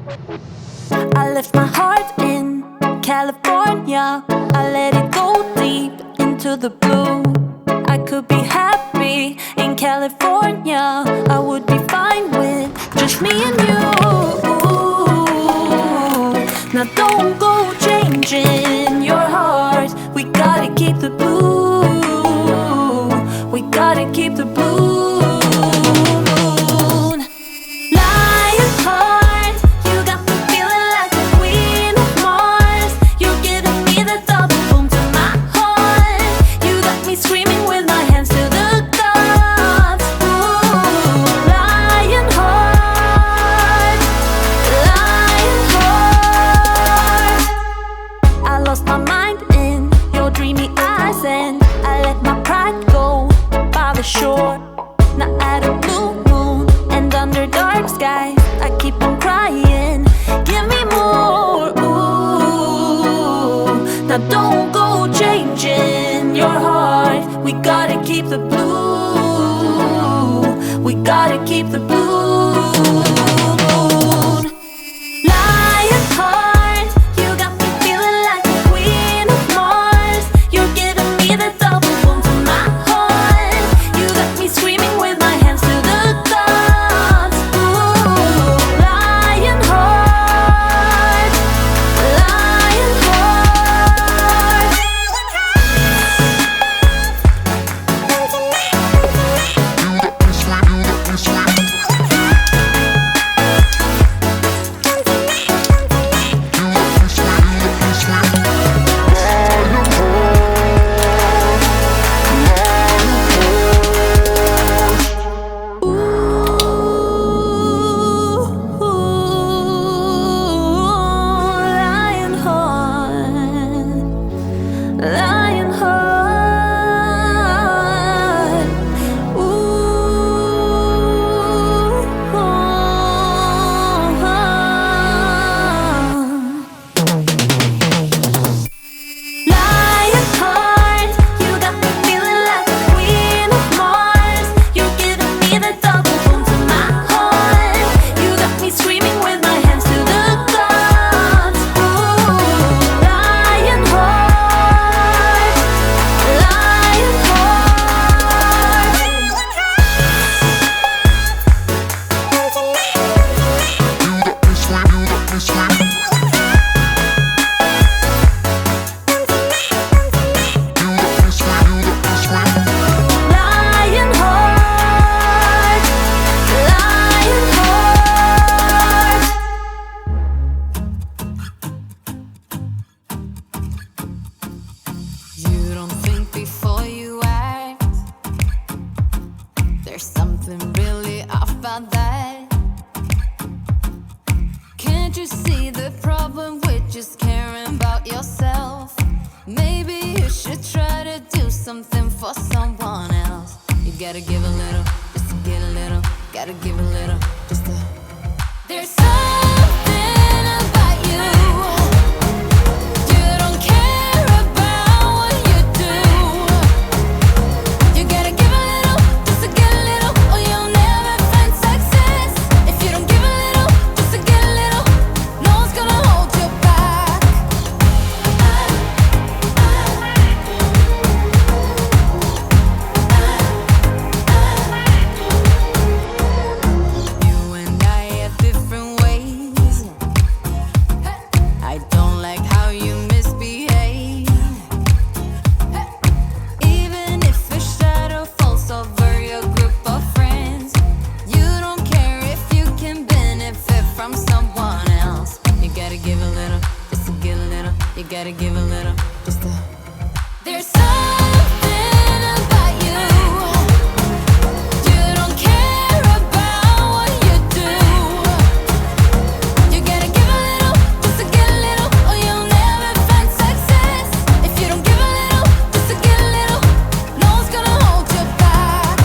I left my heart in California. I let it go deep into the blue. I could be happy in California. I would be fine with just me and you. Now don't go changing your heart. We gotta keep the blue. We gotta keep the blue. Shore. Now at a blue moon and under dark skies, I keep on crying, give me more. Ooh. Now don't go changing your heart. We gotta keep the blue. We gotta keep the blue. Lion heart, you got me feeling like the queen of Mars. You're giving me the double boom to my heart. Screaming with my hands to the gods. Ooh, lion heart, lion heart. Lion heart, ooh, lion heart, you got me feeling like the queen of Mars. You're giving me the double boom to my heart. You got me screaming with my hands to the gods. Ooh, lion heart. You don't think before you act. There's something really off about that. Can't you see the problem with just caring about yourself? Maybe you should try to do something for someone else. You gotta give a little, just to get a little. Gotta give a little, just to. There's something about you. You don't care about what you do. You gotta give a little, just to get a little, or you'll never find success. If you don't give a little, just to get a little, no one's gonna hold you back. You and I have different ways. I don't like how you misbehave. Even if a shadow falls over your group of friends, you don't care if you can benefit from someone else. You gotta give a little, just to get a little. You gotta give a little, just to. There's something about you. You don't care about what you do. You gotta give a little, just to get a little, or you'll never find success. If you don't give a little, just to get a little, no one's gonna hold you back.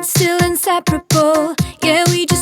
but still inseparable. Yeah, we just